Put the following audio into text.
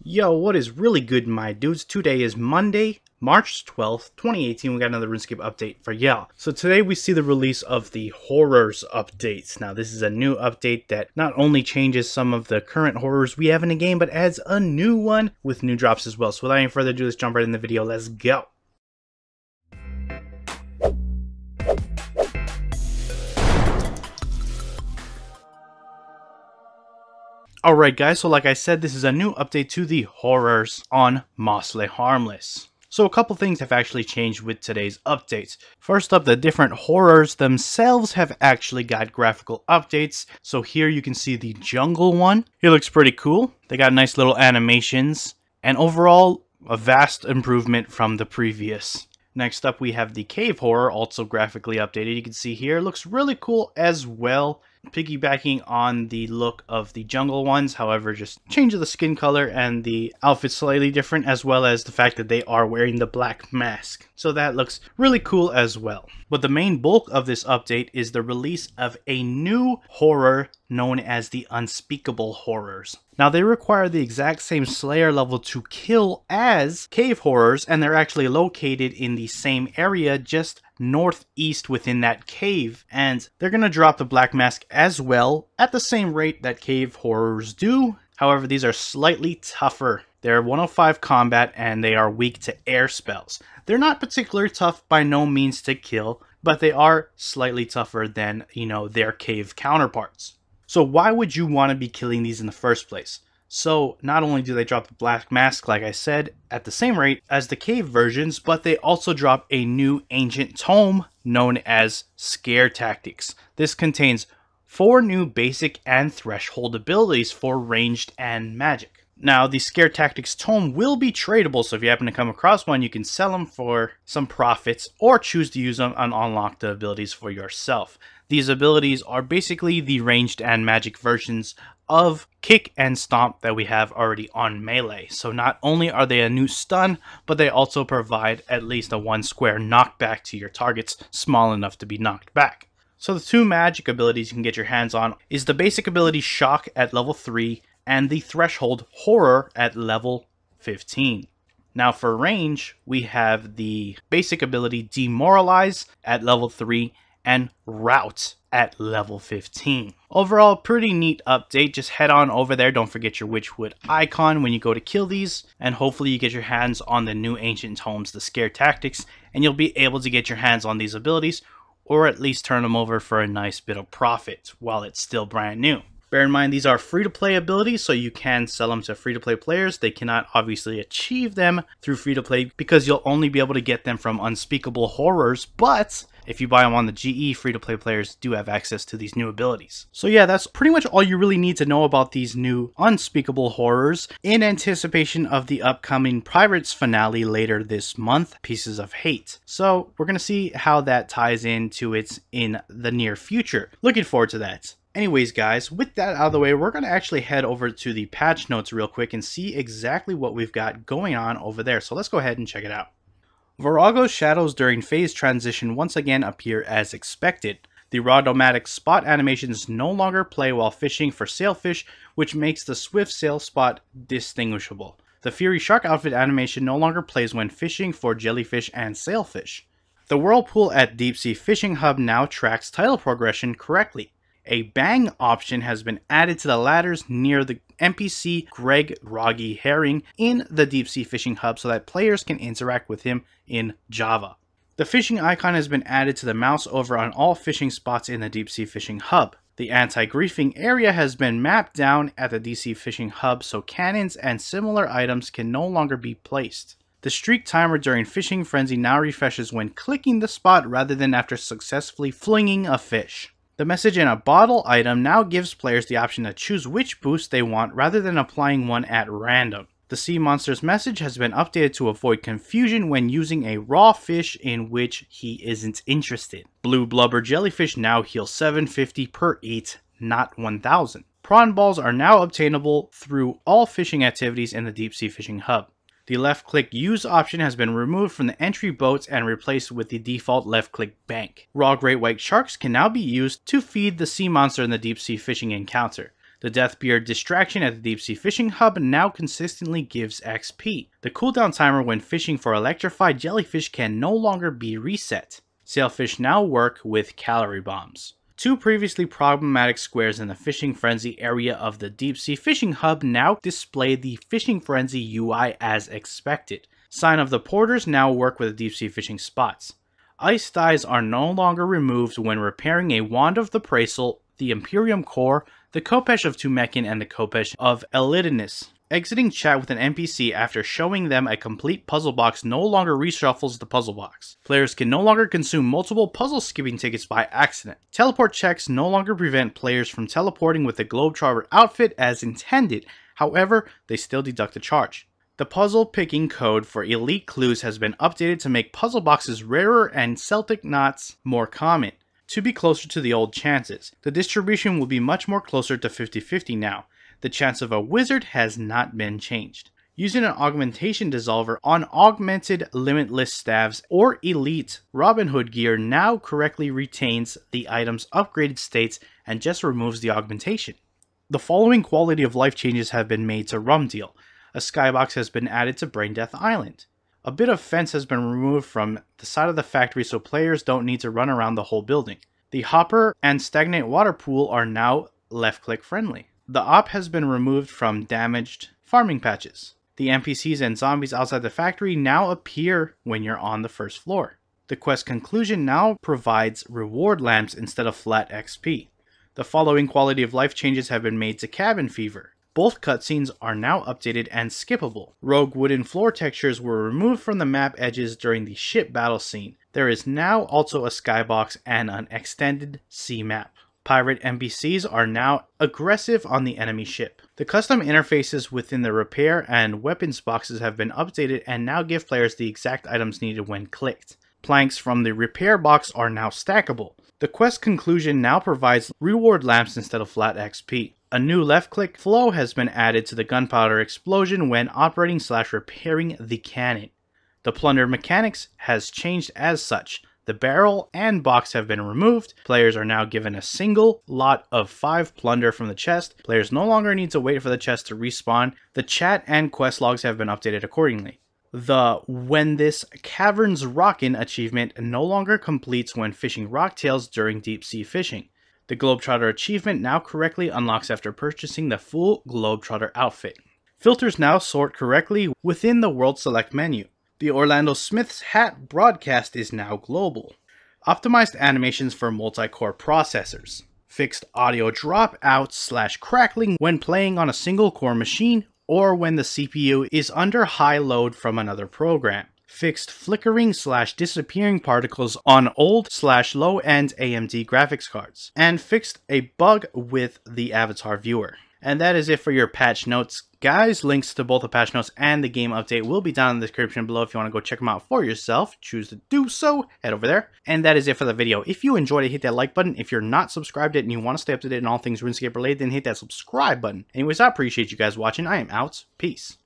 Yo, what is really good, my dudes? Today is Monday, March 12th, 2018. We got another RuneScape update for y'all. So today we see the release of the Horrors updates. Now this is a new update that not only changes some of the current horrors we have in the game, but adds a new one with new drops as well. So without any further ado, let's jump right in the video. Let's go. Alright guys, so like I said, this is a new update to the horrors on Mos Le'Harmless. So a couple things have actually changed with today's updates. First up, the different horrors themselves have actually got graphical updates. So here you can see the jungle one. It looks pretty cool. They got nice little animations. And overall, a vast improvement from the previous. Next up, we have the cave horror, also graphically updated. You can see here, it looks really cool as well. Piggybacking on the look of the jungle ones, however, just change of the skin color and the outfit slightly different, as well as the fact that they are wearing the black mask. So that looks really cool as well. But the main bulk of this update is the release of a new horror known as the Unspeakable horrors. Now they require the exact same Slayer level to kill as cave horrors, and they're actually located in the same area, just northeast within that cave, and they're gonna drop the black mask as well at the same rate that cave horrors do. However, these are slightly tougher. They're 105 combat and they are weak to air spells. They're not particularly tough by no means to kill, but they are slightly tougher than, their cave counterparts. So why would you want to be killing these in the first place? So not only do they drop the black mask, like I said, at the same rate as the cave versions, but they also drop a new ancient tome known as Scare Tactics. This contains 4 new basic and threshold abilities for ranged and magic. Now, the Scare Tactics tome will be tradable, so if you happen to come across one, you can sell them for some profits or choose to use them and unlock the abilities for yourself. These abilities are basically the ranged and magic versions of Kick and Stomp that we have already on Melee. So not only are they a new stun, but they also provide at least a 1 square knockback to your targets small enough to be knocked back. So the 2 magic abilities you can get your hands on is the basic ability Shock at level 3 and the threshold Horror at level 15. Now for range, we have the basic ability Demoralize at level 3 and Rout at level 15. Overall, pretty neat update. Just head on over there. Don't forget your Witchwood icon when you go to kill these, and hopefully you get your hands on the new ancient tomes, the Scare Tactics, and you'll be able to get your hands on these abilities, or at least turn them over for a nice bit of profit while it's still brand new. Bear in mind, these are free-to-play abilities, so you can sell them to free-to-play players. They cannot obviously achieve them through free-to-play because you'll only be able to get them from Unspeakable Horrors, but if you buy them on the GE, free-to-play players do have access to these new abilities. So yeah, that's pretty much all you really need to know about these new Unspeakable Horrors in anticipation of the upcoming Pirates finale later this month, Pieces of Hate. So we're going to see how that ties into it in the near future. Looking forward to that. Anyways guys, with that out of the way, we're going to actually head over to the patch notes real quick and see exactly what we've got going on over there. So let's go ahead and check it out. Virago's shadows during phase transition once again appear as expected. The raw nomadic spot animations no longer play while fishing for sailfish, which makes the swift sail spot distinguishable. The Fury Shark outfit animation no longer plays when fishing for jellyfish and sailfish. The whirlpool at Deep Sea Fishing Hub now tracks title progression correctly. A bang option has been added to the ladders near the NPC Greg Roggy Herring in the Deep Sea Fishing Hub so that players can interact with him in Java. The fishing icon has been added to the mouse over on all fishing spots in the Deep Sea Fishing Hub. The anti-griefing area has been mapped down at the Deep Sea Fishing Hub so cannons and similar items can no longer be placed. The streak timer during Fishing Frenzy now refreshes when clicking the spot rather than after successfully flinging a fish. The message in a bottle item now gives players the option to choose which boost they want rather than applying one at random. The sea monster's message has been updated to avoid confusion when using a raw fish in which he isn't interested. Blue blubber jellyfish now heal 750 per eat, not 1000. Prawn balls are now obtainable through all fishing activities in the Deep Sea Fishing Hub. The left-click use option has been removed from the entry boats and replaced with the default left-click bank. Raw great white sharks can now be used to feed the sea monster in the deep sea fishing encounter. The Deathbeard distraction at the Deep Sea Fishing Hub now consistently gives XP. The cooldown timer when fishing for electrified jellyfish can no longer be reset. Sailfish now work with calorie bombs. Two previously problematic squares in the Fishing Frenzy area of the Deep Sea Fishing Hub now display the Fishing Frenzy UI as expected. Sign of the Porters now work with the Deep Sea Fishing spots. Ice dyes are no longer removed when repairing a Wand of the Praesel, the Imperium Core, the Khopesh of Tumekin, and the Khopesh of Elidinus. Exiting chat with an NPC after showing them a complete puzzle box no longer reshuffles the puzzle box. Players can no longer consume multiple puzzle skipping tickets by accident. Teleport checks no longer prevent players from teleporting with the Globetrotter outfit as intended, however, they still deduct a charge. The puzzle picking code for elite clues has been updated to make puzzle boxes rarer and Celtic knots more common, to be closer to the old chances. The distribution will be much more closer to 50-50 now. The chance of a wizard has not been changed. Using an augmentation dissolver on augmented limitless staves or elite Robin Hood gear now correctly retains the item's upgraded states and just removes the augmentation. The following quality of life changes have been made to Rumdeal. A skybox has been added to Braindeath Island. A bit of fence has been removed from the side of the factory so players don't need to run around the whole building. The hopper and stagnant water pool are now left-click friendly. The op has been removed from damaged farming patches. The NPCs and zombies outside the factory now appear when you're on the first floor. The quest conclusion now provides reward lamps instead of flat XP. The following quality of life changes have been made to Cabin Fever. Both cutscenes are now updated and skippable. Rogue wooden floor textures were removed from the map edges during the ship battle scene. There is now also a skybox and an extended sea map. Pirate NPCs are now aggressive on the enemy ship. The custom interfaces within the repair and weapons boxes have been updated and now give players the exact items needed when clicked. Planks from the repair box are now stackable. The quest conclusion now provides reward lamps instead of flat XP. A new left-click flow has been added to the gunpowder explosion when operating/repairing the cannon. The plunder mechanics has changed as such. The barrel and box have been removed. Players are now given a single lot of 5 plunder from the chest. Players no longer need to wait for the chest to respawn. The chat and quest logs have been updated accordingly. The When This Cavern's Rockin' achievement no longer completes when fishing rocktails during deep sea fishing. The Globetrotter achievement now correctly unlocks after purchasing the full Globetrotter outfit. Filters now sort correctly within the World Select menu. The Orlando Smith's hat broadcast is now global. Optimized animations for multi-core processors. Fixed audio dropout/crackling when playing on a single core machine or when the CPU is under high load from another program. Fixed flickering/disappearing particles on old/low-end AMD graphics cards. And fixed a bug with the avatar viewer. And that is it for your patch notes, guys. Links to both the patch notes and the game update will be down in the description below if you want to go check them out for yourself. Choose to do so, head over there. And that is it for the video. If you enjoyed it, hit that like button. If you're not subscribed yet and you want to stay up to date on all things RuneScape related, then hit that subscribe button. Anyways, I appreciate you guys watching. I am out. Peace.